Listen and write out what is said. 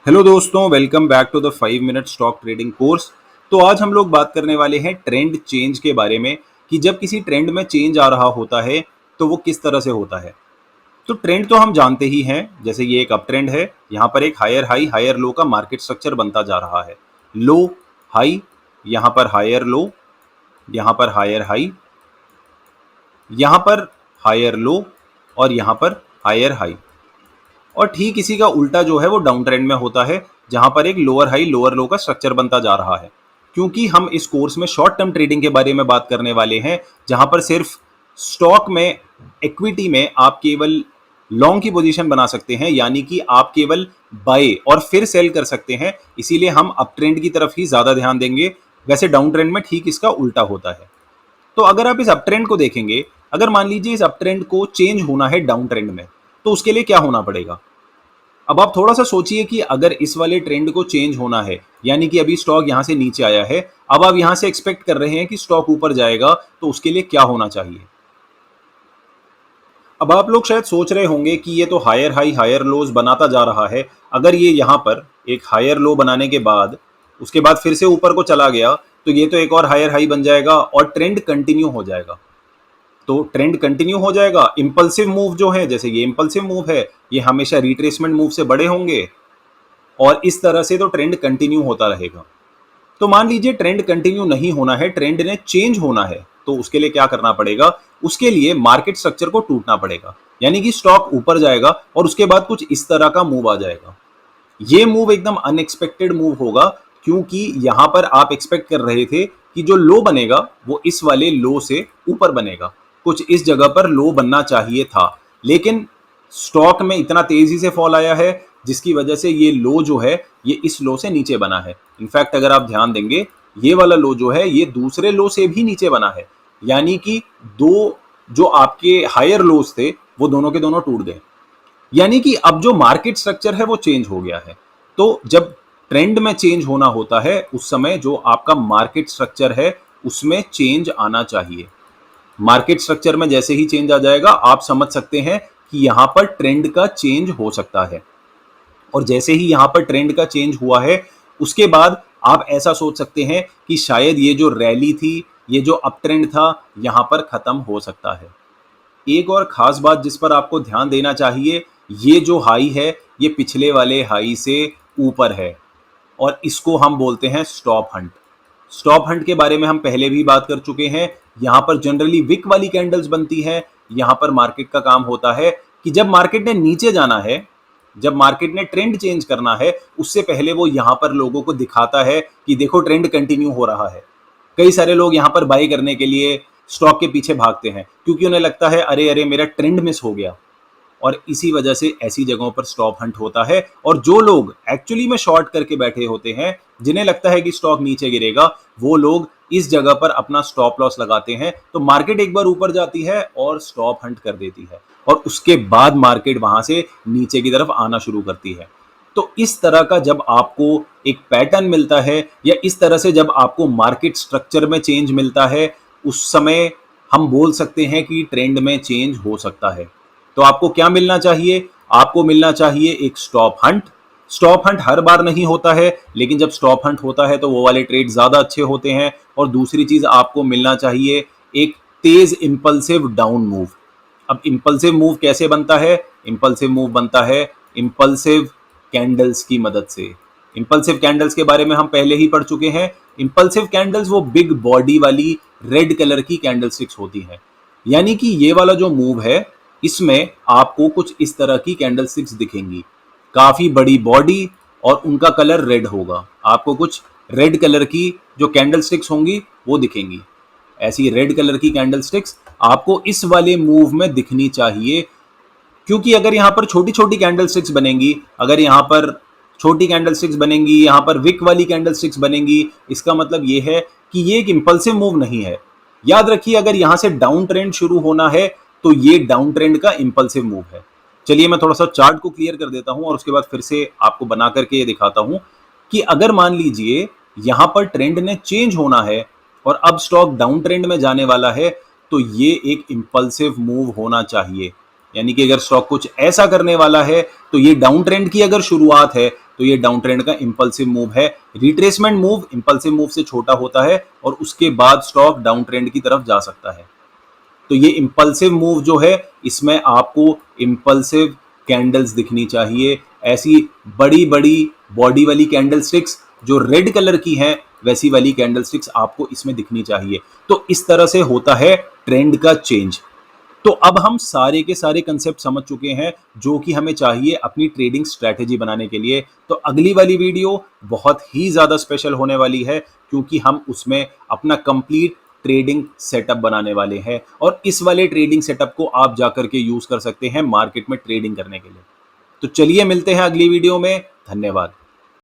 Hello दोस्तों, welcome back to the 5 minute stock trading course. तो आज हम लोग बात करने वाले हैं ट्रेंड चेंज के बारे में कि जब किसी ट्रेंड में चेंज आ रहा होता है तो वो किस तरह से होता है। तो ट्रेंड तो हम जानते ही हैं, जैसे ये एक अप ट्रेंड है। यहाँ पर एक हायर हाई हायर लो का मार्केट स्ट्रक्चर बनता जा रहा है। लो हाई, यहाँ पर हायर लो, यहाँ पर हायर हाई, यहाँ पर हायर लो और यहाँ पर हायर हाई। और ठीक इसी का उल्टा जो है वो डाउन ट्रेंड में होता है, जहां पर एक लोअर हाई लोअर लो का स्ट्रक्चर बनता जा रहा है। क्योंकि हम इस कोर्स में शॉर्ट टर्म ट्रेडिंग के बारे में बात करने वाले हैं, जहां पर सिर्फ स्टॉक में, इक्विटी में आप केवल लॉन्ग की पोजीशन बना सकते हैं, यानी कि आप केवल बाय और फिर सेल कर सकते हैं। इसीलिए हम अप ट्रेंड की तरफ ही ज्यादा ध्यान देंगे। वैसे डाउन ट्रेंड में ठीक इसका उल्टा होता है। तो अगर आप इस अप ट्रेंड को देखेंगे, अगर मान लीजिए इस अप ट्रेंड को चेंज होना है डाउन ट्रेंड में, तो उसके लिए क्या होना पड़ेगा। अब आप थोड़ा सा सोचिए कि अगर इस वाले ट्रेंड को चेंज होना है, यानी कि अभी स्टॉक यहां से नीचे आया है, अब आप यहां से एक्सपेक्ट कर रहे हैं कि स्टॉक ऊपर जाएगा, तो उसके लिए क्या होना चाहिए। अब आप लोग शायद सोच रहे होंगे कि ये तो हायर हाई हायर लोज बनाता जा रहा है। अगर ये यहां पर एक हायर लो बनाने के बाद उसके बाद फिर से ऊपर को चला गया, तो ये तो एक और हायर हाई बन जाएगा और ट्रेंड कंटिन्यू हो जाएगा। तो ट्रेंड कंटिन्यू हो जाएगा। इंपल्सिव मूव जो है, जैसे ये इंपल्सिव मूव है, ये हमेशा रिट्रेसमेंट मूव से बड़े होंगे और इस तरह से तो ट्रेंड कंटिन्यू होता रहेगा। तो मान लीजिए ट्रेंड कंटिन्यू नहीं होना है, ट्रेंड ने चेंज होना है, तो उसके लिए क्या करना पड़ेगा। उसके लिए मार्केट स्ट्रक्चर को टूटना पड़ेगा, यानी कि स्टॉक ऊपर जाएगा और उसके बाद कुछ इस तरह का मूव आ जाएगा। ये मूव एकदम अनएक्सपेक्टेड मूव होगा, क्योंकि यहां पर आप एक्सपेक्ट कर रहे थे कि जो लो बनेगा वो इस वाले लो से ऊपर बनेगा, कुछ इस जगह पर लो बनना चाहिए था। लेकिन स्टॉक में इतना तेजी से फॉल आया है, जिसकी वजह से ये लो जो है ये इस लो से नीचे बना है। इनफैक्ट अगर आप ध्यान देंगे, ये वाला लो जो है ये दूसरे लो से भी नीचे बना है, यानी कि दो जो आपके हायर लोस थे वो दोनों के दोनों टूट गए। यानी कि अब जो मार्केट स्ट्रक्चर है वो चेंज हो गया है। तो जब ट्रेंड में चेंज होना होता है, उस समय जो आपका मार्केट स्ट्रक्चर है उसमें चेंज आना चाहिए। मार्केट स्ट्रक्चर में जैसे ही चेंज आ जाएगा, आप समझ सकते हैं कि यहां पर ट्रेंड का चेंज हो सकता है। और जैसे ही यहां पर ट्रेंड का चेंज हुआ है, उसके बाद आप ऐसा सोच सकते हैं कि शायद ये जो रैली थी, ये जो अप ट्रेंड था, यहां पर खत्म हो सकता है। एक और खास बात जिस पर आपको ध्यान देना चाहिए, ये जो हाई है ये पिछले वाले हाई से ऊपर है और इसको हम बोलते हैं स्टॉप हंट। स्टॉप हंट के बारे में हम पहले भी बात कर चुके हैं। यहां पर जनरली विक वाली कैंडल्स बनती है। यहां पर मार्केट का काम होता है कि जब मार्केट ने नीचे जाना है, जब मार्केट ने ट्रेंड चेंज करना है, उससे पहले वो यहां पर लोगों को दिखाता है कि देखो ट्रेंड कंटिन्यू हो रहा है। कई सारे लोग यहां पर बाई करने के लिए स्टॉक के पीछे भागते हैं, क्योंकि उन्हें लगता है अरे अरे मेरा ट्रेंड मिस हो गया। और इसी वजह से ऐसी जगहों पर स्टॉप हंट होता है। और जो लोग एक्चुअली में शॉर्ट करके बैठे होते हैं, जिन्हें लगता है कि स्टॉक नीचे गिरेगा, वो लोग इस जगह पर अपना स्टॉप लॉस लगाते हैं। तो मार्केट एक बार ऊपर जाती है और स्टॉप हंट कर देती है, और उसके बाद मार्केट वहां से नीचे की तरफ आना शुरू करती है। तो इस तरह का जब आपको एक पैटर्न मिलता है, या इस तरह से जब आपको मार्केट स्ट्रक्चर में चेंज मिलता है, उस समय हम बोल सकते हैं कि ट्रेंड में चेंज हो सकता है। तो आपको क्या मिलना चाहिए? आपको मिलना चाहिए एक स्टॉप हंट। स्टॉप हंट हर बार नहीं होता है, लेकिन जब स्टॉप हंट होता है तो वो वाले ट्रेड ज्यादा अच्छे होते हैं। और दूसरी चीज, आपको मिलना चाहिए एक तेज इंपल्सिव डाउन मूव। अब इंपल्सिव मूव कैसे बनता है? इंपल्सिव मूव बनता है इंपल्सिव कैंडल्स की मदद से। इंपल्सिव कैंडल्स के बारे में हम पहले ही पढ़ चुके हैं। इंपल्सिव कैंडल्स वो बिग बॉडी वाली रेड कलर की कैंडल स्टिक्स होती हैं। यानी कि ये वाला जो मूव है, इसमें आपको कुछ इस तरह की कैंडल स्टिक्स दिखेंगी, काफी बड़ी बॉडी, और उनका कलर रेड होगा। आपको कुछ रेड कलर की जो कैंडल स्टिक्स होंगी वो दिखेंगी। ऐसी रेड कलर की कैंडल स्टिक्स आपको इस वाले मूव में दिखनी चाहिए। क्योंकि अगर यहाँ पर छोटी छोटी कैंडल स्टिक्स बनेंगी, अगर यहाँ पर छोटी कैंडल स्टिक्स बनेंगी, यहाँ पर विक वाली कैंडल स्टिक्स बनेंगी, इसका मतलब ये है कि ये एक इंपल्सिव मूव नहीं है। याद रखिए, अगर यहाँ से डाउन ट्रेंड शुरू होना है तो ये डाउन ट्रेंड का इंपल्सिव मूव है। चलिए मैं थोड़ा सा चार्ट को क्लियर कर देता हूं और उसके बाद फिर से आपको बना करके ये दिखाता हूं कि अगर मान लीजिए यहां पर ट्रेंड ने चेंज होना है और अब स्टॉक डाउन ट्रेंड में जाने वाला है, तो ये एक इंपल्सिव मूव होना चाहिए। यानी कि अगर स्टॉक कुछ ऐसा करने वाला है, तो ये डाउन ट्रेंड की अगर शुरुआत है, तो ये डाउन ट्रेंड का इंपल्सिव मूव है। रिट्रेसमेंट मूव इंपल्सिव मूव से छोटा होता है और उसके बाद स्टॉक डाउन ट्रेंड की तरफ जा सकता है। तो ये इंपल्सिव मूव जो है, इसमें आपको इंपल्सिव कैंडल्स दिखनी चाहिए, ऐसी बड़ी बड़ी बॉडी वाली कैंडल स्टिक्स जो रेड कलर की हैं, वैसी वाली कैंडल स्टिक्स आपको इसमें दिखनी चाहिए। तो इस तरह से होता है ट्रेंड का चेंज। तो अब हम सारे के सारे कंसेप्ट समझ चुके हैं जो कि हमें चाहिए अपनी ट्रेडिंग स्ट्रैटेजी बनाने के लिए। तो अगली वाली वीडियो बहुत ही ज़्यादा स्पेशल होने वाली है, क्योंकि हम उसमें अपना कंप्लीट ट्रेडिंग सेटअप बनाने वाले हैं और इस वाले ट्रेडिंग सेटअप को आप जाकर के यूज़ कर सकते हैं मार्केट में ट्रेडिंग करने के लिए। तो चलिए मिलते हैं अगली वीडियो में। धन्यवाद।